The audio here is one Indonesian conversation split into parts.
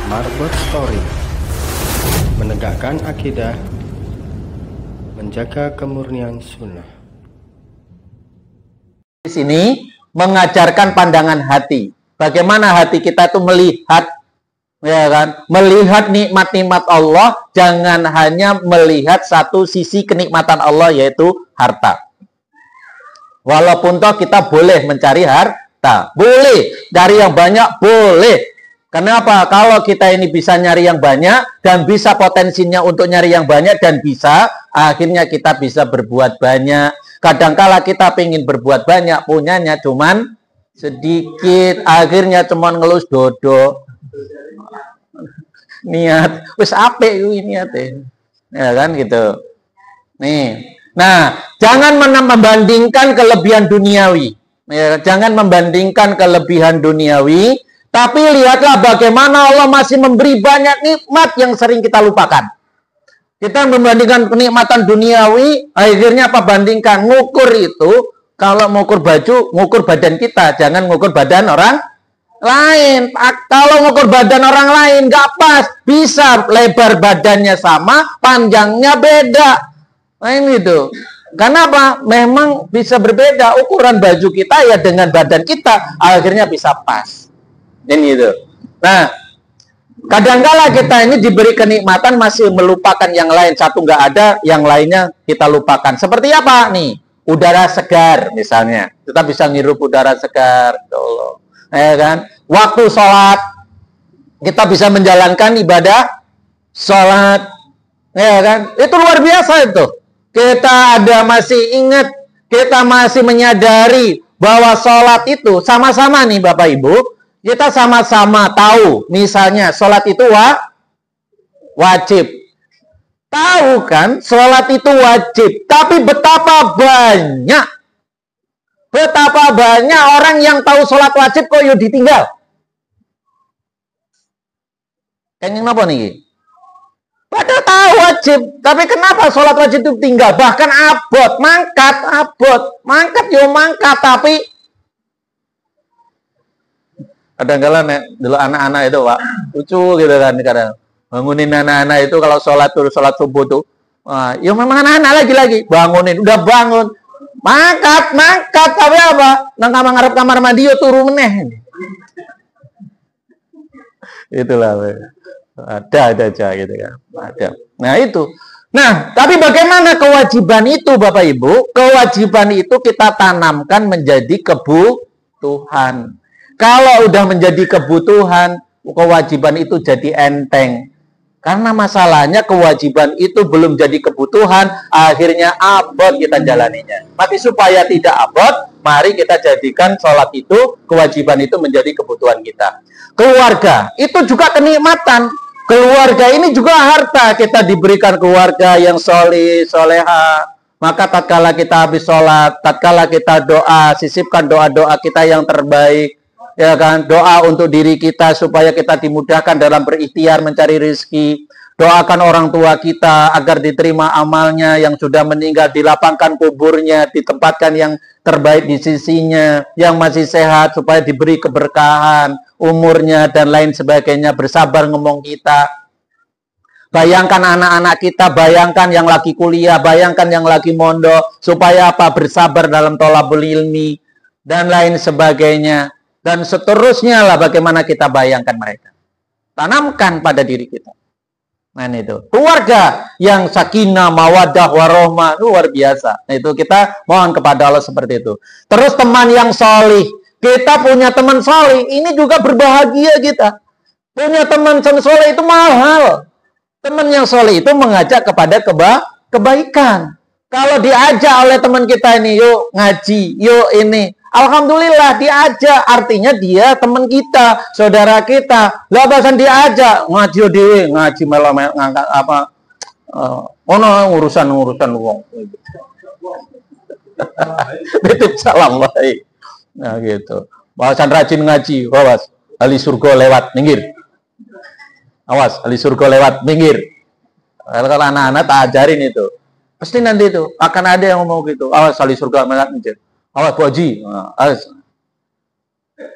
Marbot Story, menegakkan akidah, menjaga kemurnian sunnah. Di sini mengajarkan pandangan hati. Bagaimana hati kita itu melihat, ya kan? Melihat nikmat-nikmat Allah, jangan hanya melihat satu sisi kenikmatan Allah, yaitu harta. Walaupun toh kita boleh mencari harta, boleh dari yang banyak, boleh. Kenapa? Kalau kita ini bisa nyari yang banyak dan bisa potensinya untuk nyari yang banyak dan bisa, akhirnya kita bisa berbuat banyak. Kadangkala kita pengen berbuat banyak, punyanya cuman sedikit, akhirnya cuman ngelus dodo. Niat, wis apik kuwi niate. Ya kan gitu. Nih. Nah, jangan membandingkan kelebihan duniawi. Ya, jangan membandingkan kelebihan duniawi. Tapi lihatlah bagaimana Allah masih memberi banyak nikmat yang sering kita lupakan. Kita membandingkan kenikmatan duniawi, akhirnya apa bandingkan? Ngukur itu, kalau ngukur baju, ngukur badan kita. Jangan ngukur badan orang lain. Kalau ngukur badan orang lain, nggak pas. Bisa lebar badannya sama, panjangnya beda. Nah ini tuh. Karena apa? Memang bisa berbeda. Ukuran baju kita ya dengan badan kita, akhirnya bisa pas. Ini itu. Nah, kadangkala kita ini diberi kenikmatan masih melupakan yang lain. Satu nggak ada, yang lainnya kita lupakan. Seperti apa nih? Udara segar misalnya. Kita bisa ngirup udara segar. Allah. Ya kan? Waktu sholat, kita bisa menjalankan ibadah sholat. Ya kan? Itu luar biasa itu. Kita masih ingat, kita masih menyadari bahwa sholat itu sama-sama nih Bapak Ibu. Kita sama-sama tahu, misalnya sholat itu wajib. Tahu kan, sholat itu wajib. Tapi betapa banyak orang yang tahu sholat wajib kok yuk ditinggal. Kayaknya kenapa nih? Padahal tahu wajib, tapi kenapa sholat wajib itu tinggal? Bahkan abot, mangkat yo mangkat, tapi kadang-kadang dulu anak-anak itu Pak lucu gitu kan, kadang bangunin anak-anak itu kalau sholat subuh tuh, ya memang anak-anak lagi bangunin, udah bangun mangkat tapi apa nang kamar mandi yo turu meneh. Itulah ada aja gitu kan, ada. Nah itu. Nah, tapi bagaimana kewajiban itu Bapak Ibu? Kewajiban itu kita tanamkan menjadi kebutuhan. Kalau udah menjadi kebutuhan, kewajiban itu jadi enteng. Karena masalahnya kewajiban itu belum jadi kebutuhan, akhirnya abot kita jalaninya. Tapi supaya tidak abot, mari kita jadikan sholat itu, kewajiban itu menjadi kebutuhan kita. Keluarga, itu juga kenikmatan. Keluarga ini juga harta. Kita diberikan keluarga yang soleh, soleha. Maka tatkala kita habis sholat, tatkala kita doa, sisipkan doa-doa kita yang terbaik. Ya kan, doa untuk diri kita supaya kita dimudahkan dalam berikhtiar mencari rezeki. Doakan orang tua kita agar diterima amalnya, yang sudah meninggal dilapangkan kuburnya, ditempatkan yang terbaik di sisinya, yang masih sehat supaya diberi keberkahan umurnya dan lain sebagainya. Bersabar ngomong kita. Bayangkan anak-anak kita, bayangkan yang lagi kuliah, bayangkan yang lagi mondok, supaya apa? Bersabar dalam thalabul ilmi dan lain sebagainya. Dan seterusnya lah bagaimana kita bayangkan mereka. Tanamkan pada diri kita. Nah itu. Keluarga yang sakinah, mawaddah, warohmah. Luar biasa. Nah itu kita mohon kepada Allah seperti itu. Terus teman yang solih. Kita punya teman solih. Ini juga berbahagia kita. Punya teman solih itu mahal. Teman yang solih itu mengajak kepada kebaikan. Kalau diajak oleh teman kita ini, yuk ngaji, yuk ini. Alhamdulillah diajak, artinya dia teman kita, saudara kita. Lah bahasan diajak ngaji dewe, ngaji melo ngangkat apa? Urusan wong. Titip salam wae. Nah gitu. Bahasan rajin ngaji, awas, ahli surga lewat minggir. Awas, ahli surga lewat minggir. Kalau anak-anak tak ajarin itu, pasti nanti itu akan ada yang ngomong gitu. Awas, ahli surga lewat minggir. Awas Bu Haji,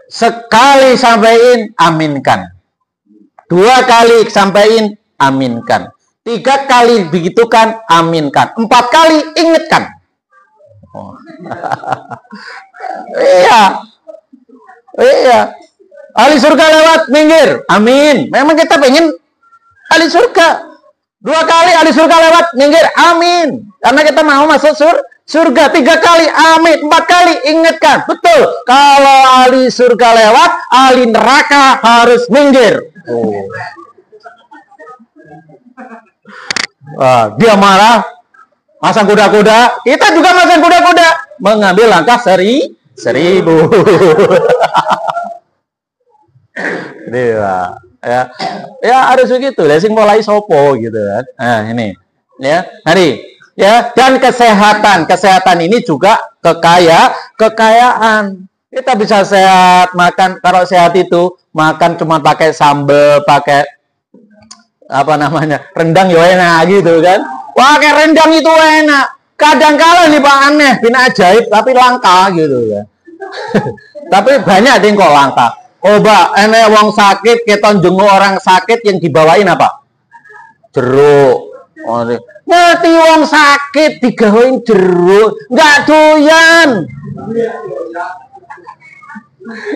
sekali sampaikan aminkan. 2 kali sampaikan, aminkan. 3 kali begitu kan, aminkan. 4 kali ingatkan. Oh. Iya. Ahli surga lewat, minggir. Amin. Memang kita pengen ahli surga. 2 kali ahli surga lewat, minggir. Amin. Karena kita mau masuk surga. 3 kali, amin. 4 kali, ingatkan. Betul. Kalau ahli surga lewat, ahli neraka harus minggir. Oh. Wah, dia marah. Masang kuda-kuda. Kita juga masang kuda-kuda. Mengambil langkah 1000. Dewa. Ya harus begitu. Sing mulai sopo gitu kan. Nah, ini. Ya, hari. Ya, dan kesehatan ini juga kekayaan. Kita bisa sehat makan. Kalau sehat itu makan cuma pakai sambal, pakai apa namanya, rendang ya enak gitu kan. Pakai rendang itu enak. Kadang-kala nih Pak aneh, bin ajaib tapi langka gitu ya. Tapi banyak yang kok langka. Coba enek wong sakit, kita jenguk orang sakit yang dibawain apa? Jeruk. Mati wong sakit digawain jeruk, nggak doyan.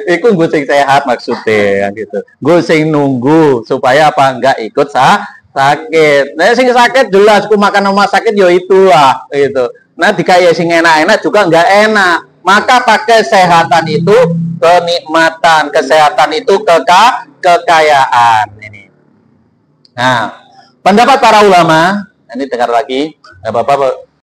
Iku gue sing sehat maksudnya gitu. Gue sing nunggu supaya apa enggak ikut sakit. Nah sing sakit jelas aku makan rumah sakit yo itu lah gitu. Nah dikaya sing enak-enak juga enggak enak. Maka pakai kesehatan itu kenikmatan, kesehatan itu kekayaan ini. Nah, pendapat para ulama, ini dengar lagi, Bapak